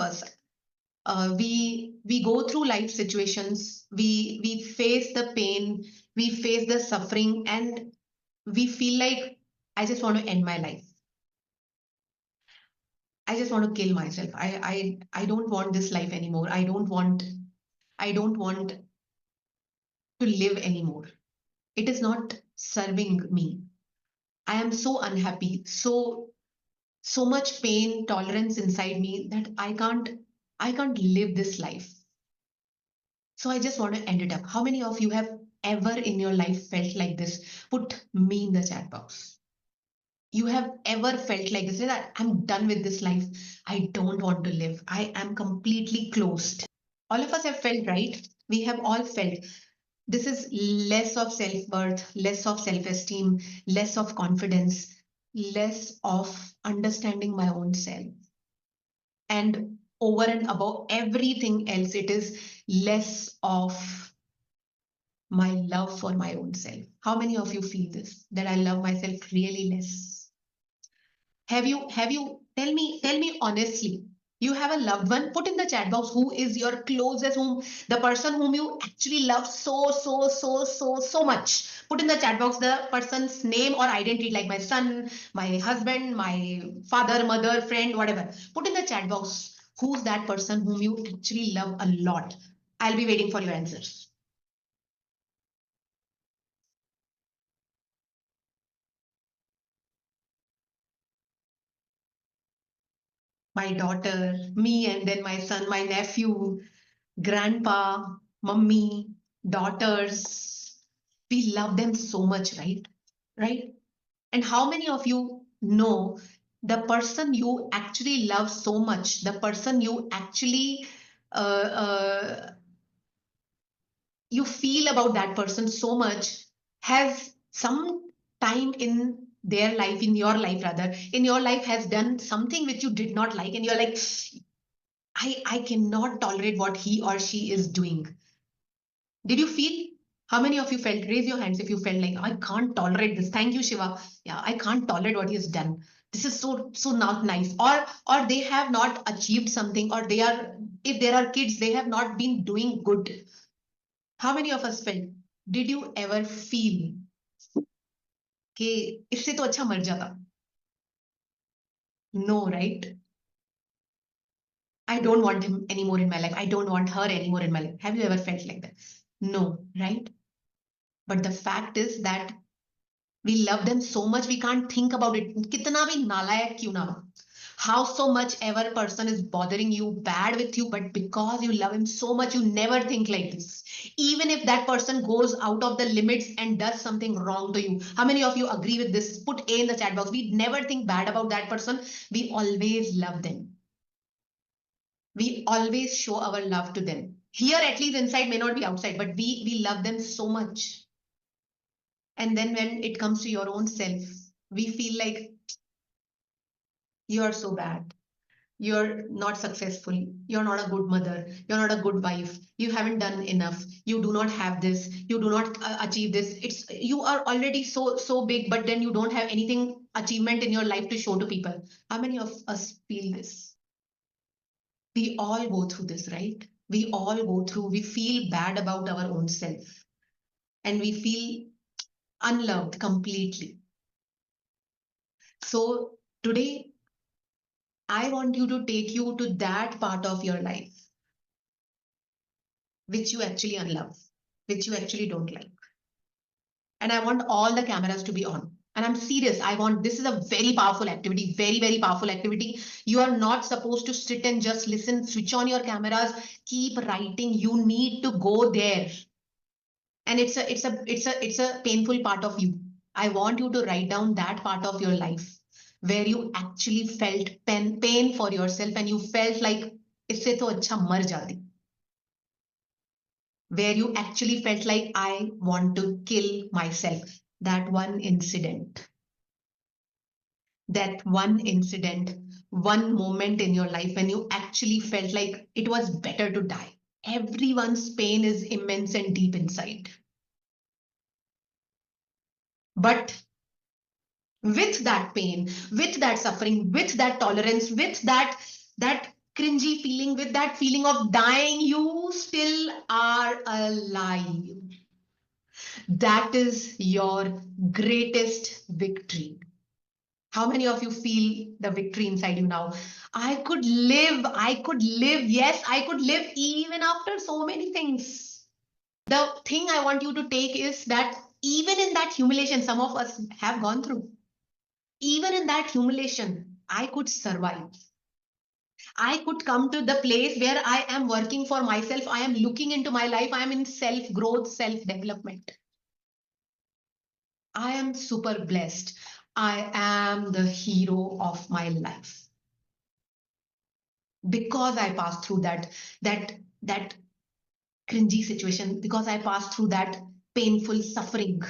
us, we go through life situations, we face the pain, we face the suffering, and we feel like, I just want to end my life. I just want to kill myself. I don't want this life anymore. I don't want to live anymore. It is not serving me. I am so unhappy, so much pain tolerance inside me that I can't live this life. So I just want to end it up. How many of you have ever in your life felt like this? Put me in the chat box. You have ever felt like this, that I'm done with this life. I don't want to live. I am completely closed. All of us have felt, right? We have all felt. This is less of self-worth, less of self-esteem, less of confidence, less of understanding my own self. And over and above everything else, it is less of my love for my own self. How many of you feel this? That I love myself really less? Have you tell me honestly. You have a loved one, put in the chat box who is your closest, whom the person whom you actually love so much. Put in the chat box the person's name or identity, like my son, my husband, my father, mother, friend, whatever. Put in the chat box who's that person whom you actually love a lot. I'll be waiting for your answers. My daughter, me, and then my son, my nephew, grandpa, mummy, daughters. We love them so much, right? Right? And how many of you know the person you actually love so much, the person you actually you feel about that person so much, has some time in their life, in your life rather, in your life has done something which you did not like, and you're like, I cannot tolerate what he or she is doing. Did you feel? How many of you felt? Raise your hands if you felt like, I can't tolerate this. Thank you, Shiva. Yeah, I can't tolerate what he has done. This is so not nice. Or they have not achieved something, or they are, if there are kids, they have not been doing good. How many of us felt? Did you ever feel कि इससे तो अच्छा मर जाता? No, right? I don't want him anymore in my life. I don't want her anymore in my life. Have you ever felt like that? No, right? But the fact is that we love them so much we can't think about it. कितना भी नालायक क्यों ना हो. How so much ever person is bothering you, bad with you, but because you love him so much, you never think like this. Even if that person goes out of the limits and does something wrong to you. How many of you agree with this? Put A in the chat box. We never think bad about that person. We always love them. We always show our love to them. Here, at least inside, may not be outside, but we love them so much. And then when it comes to your own self, we feel like you're so bad. You're not successful. You're not a good mother. You're not a good wife. You haven't done enough. You do not have this. You do not achieve this. It's you are already so big, but then you don't have anything achievement in your life to show to people. How many of us feel this? We all go through this, right? We all go through. We feel bad about our own self, and we feel unloved completely. So today, I want you to take you to that part of your life which you actually unlove, which you actually don't like. And I want all the cameras to be on. And I'm serious. I want, this is a very powerful activity, very powerful activity. You are not supposed to sit and just listen, switch on your cameras, keep writing. You need to go there. And it's a painful part of you. I want you to write down that part of your life where you actually felt pain for yourself and you felt like इससे तो अच्छा मर जाती, where you actually felt like I want to kill myself. That one incident, one moment in your life when you actually felt like it was better to die. Everyone's pain is immense and deep inside. But with that pain, with that suffering, with that tolerance, with that cringy feeling, with that feeling of dying, you still are alive. That is your greatest victory. How many of you feel the victory inside you now? I could live, I could live. Yes, I could live even after so many things. The thing I want you to take is that even in that humiliation, some of us have gone through, even in that humiliation, I could survive. I could come to the place where I am working for myself. I am looking into my life. I am in self growth, self development. I am super blessed. I am the hero of my life because I passed through that cringy situation, because I passed through that painful suffering.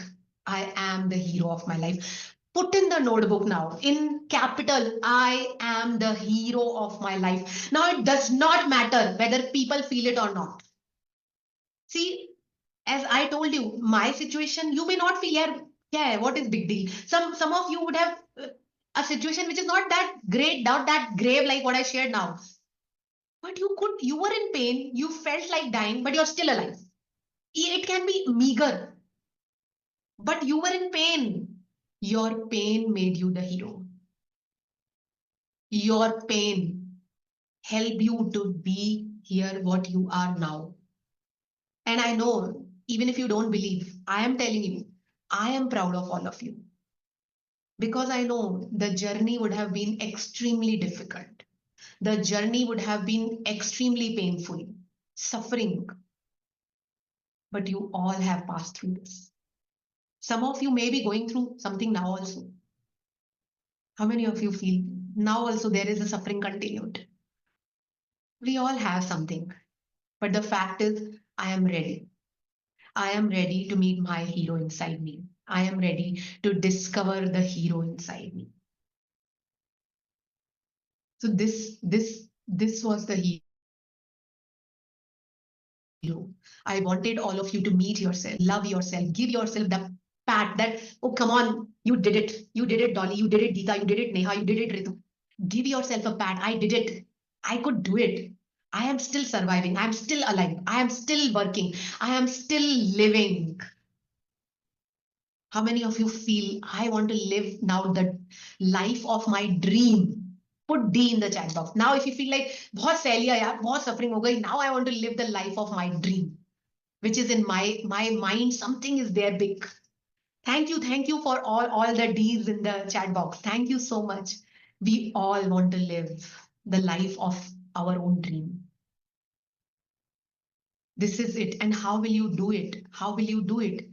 I am the hero of my life. Put in the notebook now in capital, I am the hero of my life. Now it does not matter whether people feel it or not. See, as I told you, my situation, you may not feel, yeah, what is big deal? Some of you would have a situation which is not that great, not that grave like what I shared now. But you were in pain, you felt like dying, but you're still alive. It can be meager, but you were in pain. Your pain made you the hero. Your pain helped you to be here what you are now. And I know, even if you don't believe, I am telling you, I am proud of all of you because I know the journey would have been extremely difficult. The journey would have been extremely painful, suffering, but you all have passed through this. Some of you may be going through something now also. How many of you feel now also there is a suffering continued? We all have something, but the fact is, I am ready. I am ready to meet my hero inside me. I am ready to discover the hero inside me. So this was the hero. I wanted all of you to meet yourself, love yourself, give yourself the pat that, oh, come on, you did it. You did it, Dolly. You did it, Geeta. You did it, Neha. You did it, Ritu. Give yourself a pat. I did it. I could do it. I am still surviving. I am still alive. I am still working. I am still living. How many of you feel I want to live now the life of my dream? Put D in the chat box. Now, if you feel like बहुत सह लिया यार, बहुत suffering हो गई, now I want to live the life of my dream, which is in my mind. Something is there big. Thank you for all the D's in the chat box. Thank you so much. We all want to live the life of our own dream. This is it. And how will you do it? How will you do it?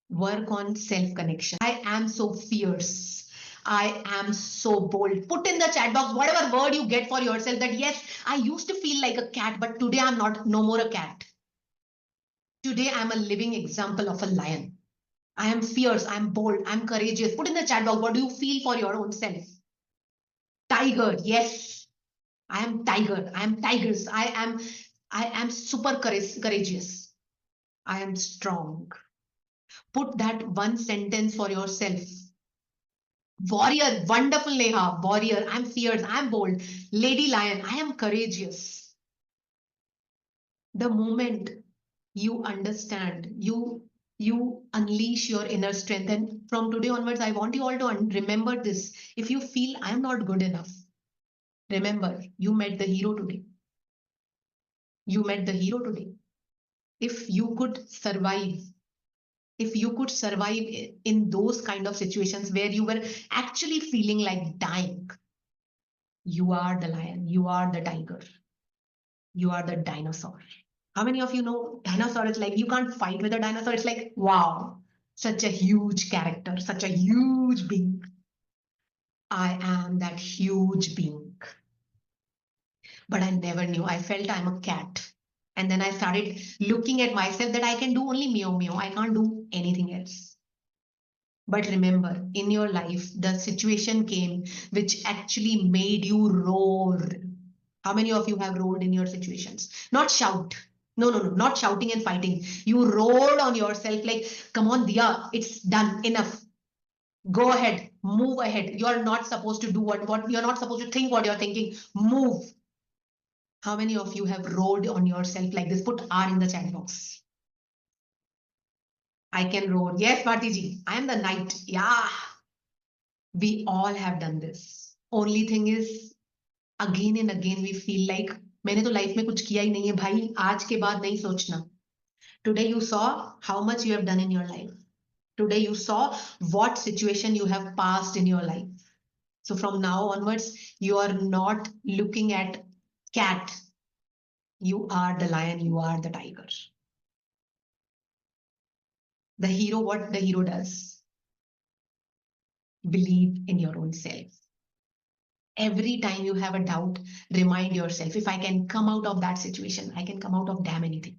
Work on self-connection. I am so fierce. I am so bold. Put in the chat box whatever word you get for yourself that yes, I used to feel like a cat, but today I'm not, no more a cat. Today I'm a living example of a lion. I am fierce, I'm bold, I'm courageous. Put in the chat box what do you feel for your own self. Tiger, yes. I am tiger. I am tigress. I am super courageous. I am strong. Put that one sentence for yourself. Warrior, wonderful Neha. Warrior, I'm fierce, I'm bold. Lady Lion, I am courageous. The moment you understand, you unleash your inner strength. And from today onwards, I want you all to remember this. If you feel I am not good enough, remember, you met the hero today. You met the hero today. If you could survive, if you could survive in those kind of situations where you were actually feeling like dying, you are the lion, you are the tiger, you are the dinosaur. How many of you know dinosaur is like, you can't fight with a dinosaur. It's like, wow, such a huge character, such a huge being. I am that huge being. But I never knew. I felt I'm a cat. And then I started looking at myself that I can do only meow meow. I can't do anything else. But remember, in your life, the situation came which actually made you roar. How many of you have roared in your situations? Not shout. No, no, no, not shouting and fighting. You roared on yourself like, come on, Dia, it's done, enough. Go ahead, move ahead. You're not supposed to do what you're not supposed to think what you're thinking. Move. How many of you have roared on yourself like this? Put R in the chat box. I can roar. Yes, Bharti ji, I am the knight. Yeah, we all have done this. Only thing is, again and again we feel like मैंने तो life में कुछ किया ही नहीं है भाई, आज के बाद नहीं सोचना. Today you saw how much you have done in your life. Today you saw what situation you have passed in your life. So from now onwards, you are not looking at cat. You are the lion, you are the tiger. The hero, what the hero does, believe in your own self. Every time you have a doubt, remind yourself, if I can come out of that situation, I can come out of damn anything.